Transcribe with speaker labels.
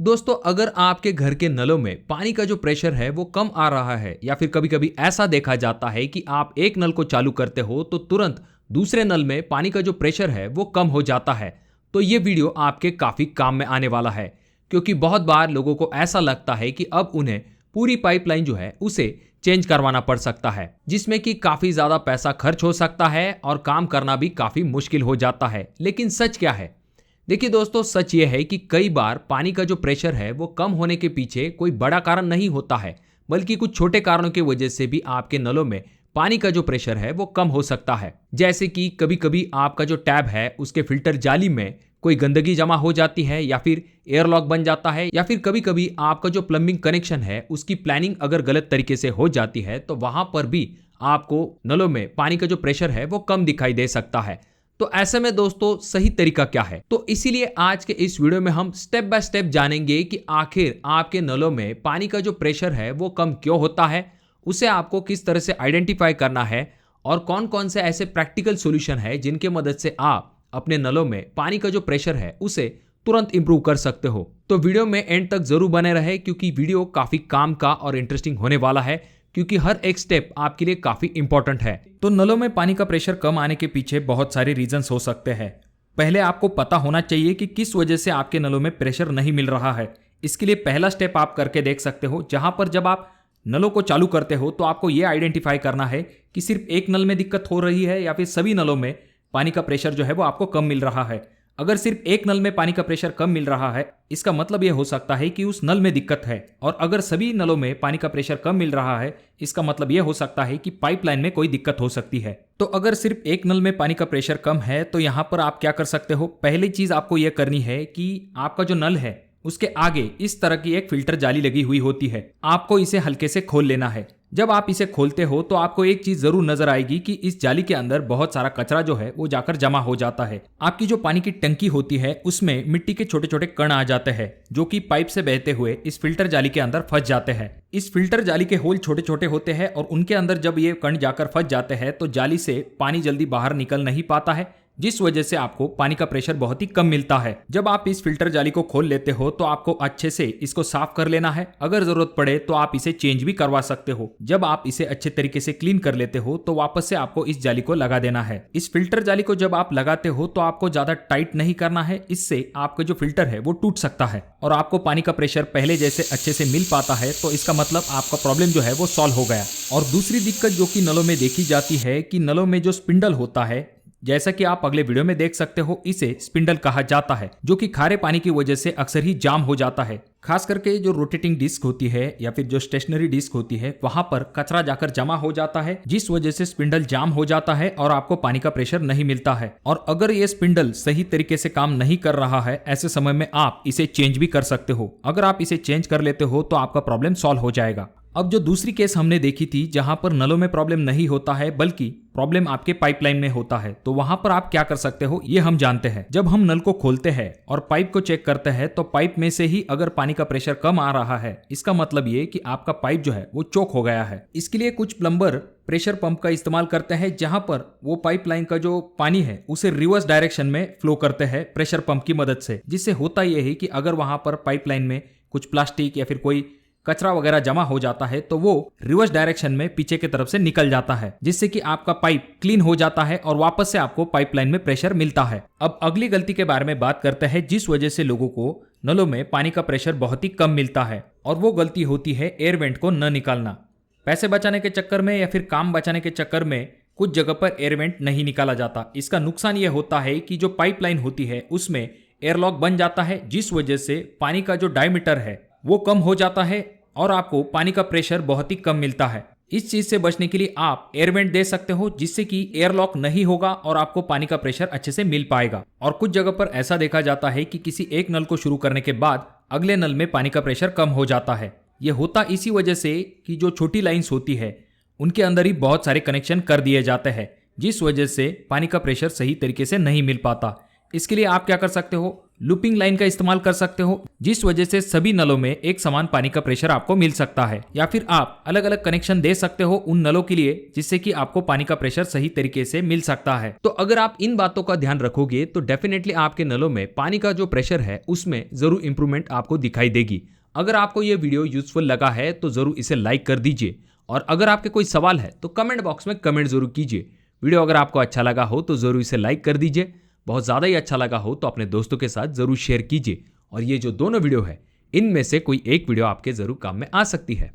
Speaker 1: दोस्तों, अगर आपके घर के नलों में पानी का जो प्रेशर है वो कम आ रहा है या फिर कभी कभी ऐसा देखा जाता है कि आप एक नल को चालू करते हो तो तुरंत दूसरे नल में पानी का जो प्रेशर है वो कम हो जाता है, तो ये वीडियो आपके काफी काम में आने वाला है। क्योंकि बहुत बार लोगों को ऐसा लगता है कि अब उन्हें पूरी पाइपलाइन जो है उसे चेंज करवाना पड़ सकता है, जिसमें कि काफी ज्यादा पैसा खर्च हो सकता है और काम करना भी काफी मुश्किल हो जाता है। लेकिन सच क्या है? देखिए दोस्तों, सच ये है कि कई बार पानी का जो प्रेशर है वो कम होने के पीछे कोई बड़ा कारण नहीं होता है, बल्कि कुछ छोटे कारणों की वजह से भी आपके नलों में पानी का जो प्रेशर है वो कम हो सकता है। जैसे कि कभी कभी आपका जो टैब है उसके फिल्टर जाली में कोई गंदगी जमा हो जाती है, या फिर एयरलॉक बन जाता है, या फिर कभी कभी आपका जो प्लम्बिंग कनेक्शन है उसकी प्लानिंग अगर गलत तरीके से हो जाती है तो वहां पर भी आपको नलों में पानी का जो प्रेशर है वो कम दिखाई दे सकता है। तो ऐसे में दोस्तों सही तरीका क्या है? तो इसीलिए आज के इस वीडियो में हम स्टेप बाय स्टेप जानेंगे कि आखिर आपके नलों में पानी का जो प्रेशर है वो कम क्यों होता है, उसे आपको किस तरह से आइडेंटिफाई करना है, और कौन कौन से ऐसे प्रैक्टिकल सॉल्यूशन है जिनके मदद से आप अपने नलों में पानी का जो प्रेशर है उसे तुरंत इंप्रूव कर सकते हो। तो वीडियो में एंड तक जरूर बने रहे, क्योंकि वीडियो काफी काम का और इंटरेस्टिंग होने वाला है, क्योंकि हर एक स्टेप आपके लिए काफी इंपॉर्टेंट है। तो नलों में पानी का प्रेशर कम आने के पीछे बहुत सारे रीजंस हो सकते हैं। पहले आपको पता होना चाहिए कि किस वजह से आपके नलों में प्रेशर नहीं मिल रहा है। इसके लिए पहला स्टेप आप करके देख सकते हो, जहां पर जब आप नलों को चालू करते हो तो आपको यह आइडेंटिफाई करना है कि सिर्फ एक नल में दिक्कत हो रही है या फिर सभी नलों में पानी का प्रेशर जो है वो आपको कम मिल रहा है। अगर सिर्फ एक नल में पानी का प्रेशर कम मिल रहा है, इसका मतलब यह हो सकता है कि उस नल में दिक्कत है, और अगर सभी नलों में पानी का प्रेशर कम मिल रहा है, इसका मतलब यह हो सकता है कि पाइपलाइन में कोई दिक्कत हो सकती है। तो अगर सिर्फ एक नल में पानी का प्रेशर कम है तो यहां पर आप क्या कर सकते हो? पहली चीज आपको यह करनी है कि आपका जो नल है उसके आगे इस तरह की एक फिल्टर जाली लगी हुई होती है। आपको इसे हल्के से खोल लेना है। जब आप इसे खोलते हो तो आपको एक चीज जरूर नजर आएगी कि इस जाली के अंदर बहुत सारा कचरा जो है वो जाकर जमा हो जाता है। आपकी जो पानी की टंकी होती है उसमें मिट्टी के छोटे छोटे कण आ जाते हैं, जो कि पाइप से बहते हुए इस फिल्टर जाली के अंदर फंस जाते हैं। इस फिल्टर जाली के होल छोटे छोटे होते हैं और उनके अंदर जब ये कण जाकर फंस जाते हैं तो जाली से पानी जल्दी बाहर निकल नहीं पाता है, जिस वजह से आपको पानी का प्रेशर बहुत ही कम मिलता है। जब आप इस फिल्टर जाली को खोल लेते हो तो आपको अच्छे से इसको साफ कर लेना है। अगर जरूरत पड़े तो आप इसे चेंज भी करवा सकते हो। जब आप इसे अच्छे तरीके से क्लीन कर लेते हो तो वापस से आपको इस जाली को लगा देना है। इस फिल्टर जाली को जब आप लगाते हो तो आपको ज्यादा टाइट नहीं करना है, इससे आपका जो फिल्टर है वो टूट सकता है और आपको पानी का प्रेशर पहले जैसे अच्छे से मिल पाता है, तो इसका मतलब आपका प्रॉब्लम जो है वो सॉल्व हो गया। और दूसरी दिक्कत जो कि नलों में देखी जाती है कि नलों में जो स्पिंडल होता है, जैसा कि आप अगले वीडियो में देख सकते हो, इसे स्पिंडल कहा जाता है, जो कि खारे पानी की वजह से अक्सर ही जाम हो जाता है। खास करके जो रोटेटिंग डिस्क होती है या फिर जो स्टेशनरी डिस्क होती है, वहां पर कचरा जाकर जमा हो जाता है, जिस वजह से स्पिंडल जाम हो जाता है और आपको पानी का प्रेशर नहीं मिलता है। और अगर ये स्पिंडल सही तरीके से काम नहीं कर रहा है, ऐसे समय में आप इसे चेंज भी कर सकते हो। अगर आप इसे चेंज कर लेते हो तो आपका प्रॉब्लम सॉल्व हो जाएगा। अब जो दूसरी केस हमने देखी थी जहां पर नलों में प्रॉब्लम नहीं होता है बल्कि प्रॉब्लम आपके पाइपलाइन में होता है, तो वहां पर आप क्या कर सकते हो ये हम जानते हैं। जब हम नल को खोलते हैं और पाइप को चेक करते हैं तो पाइप में से ही अगर पानी का प्रेशर कम आ रहा है, इसका मतलब ये कि आपका पाइप जो है वो चोक हो गया है। इसके लिए कुछ प्लम्बर प्रेशर पंप का इस्तेमाल करते हैं, जहां पर वो पाइपलाइन का जो पानी है उसे रिवर्स डायरेक्शन में फ्लो करते हैं प्रेशर पंप की मदद से। जिससे होता यह है कि अगर वहां पर पाइपलाइन में कुछ प्लास्टिक या फिर कोई कचरा वगैरह जमा हो जाता है तो वो रिवर्स डायरेक्शन में पीछे की तरफ से निकल जाता है, जिससे कि आपका पाइप क्लीन हो जाता है और वापस से आपको पाइपलाइन में प्रेशर मिलता है। अब अगली गलती के बारे में बात करते हैं जिस वजह से लोगों को नलों में पानी का प्रेशर बहुत ही कम मिलता है, और वो गलती होती है एयर वेंट को न निकालना। पैसे बचाने के चक्कर में या फिर काम बचाने के चक्कर में कुछ जगह पर एयर वेंट नहीं निकाला जाता। इसका नुकसान यह होता है कि जो पाइपलाइन होती है उसमें एयरलॉक बन जाता है, जिस वजह से पानी का जो डायमीटर है वो कम हो जाता है और आपको पानी का प्रेशर बहुत ही कम मिलता है। इस चीज से बचने के लिए आप एयर वेंट दे सकते हो, जिससे कि एयरलॉक नहीं होगा और आपको पानी का प्रेशर अच्छे से मिल पाएगा। और कुछ जगह पर ऐसा देखा जाता है कि किसी एक नल को शुरू करने के बाद अगले नल में पानी का प्रेशर कम हो जाता है। यह होता इसी वजह से कि जो छोटी लाइन्स होती है उनके अंदर ही बहुत सारे कनेक्शन कर दिए जाते हैं, जिस वजह से पानी का प्रेशर सही तरीके से नहीं मिल पाता। इसके लिए आप क्या कर सकते हो, लूपिंग लाइन का इस्तेमाल कर सकते हो, जिस वजह से सभी नलों में एक समान पानी का प्रेशर आपको मिल सकता है। या फिर आप अलग अलग कनेक्शन दे सकते हो उन नलों के लिए, जिससे कि आपको पानी का प्रेशर सही तरीके से मिल सकता है। तो अगर आप इन बातों का ध्यान रखोगे तो डेफिनेटली आपके नलों में पानी का जो प्रेशर है उसमें जरूर इंप्रूवमेंट आपको दिखाई देगी। अगर आपको ये वीडियो यूजफुल लगा है तो जरूर इसे लाइक कर दीजिए, और अगर आपके कोई सवाल है तो कमेंट बॉक्स में कमेंट जरूर कीजिए। वीडियो अगर आपको अच्छा लगा हो तो जरूर इसे लाइक कर दीजिए, बहुत ज़्यादा ही अच्छा लगा हो तो अपने दोस्तों के साथ ज़रूर शेयर कीजिए। और ये जो दोनों वीडियो है इनमें से कोई एक वीडियो आपके ज़रूर काम में आ सकती है।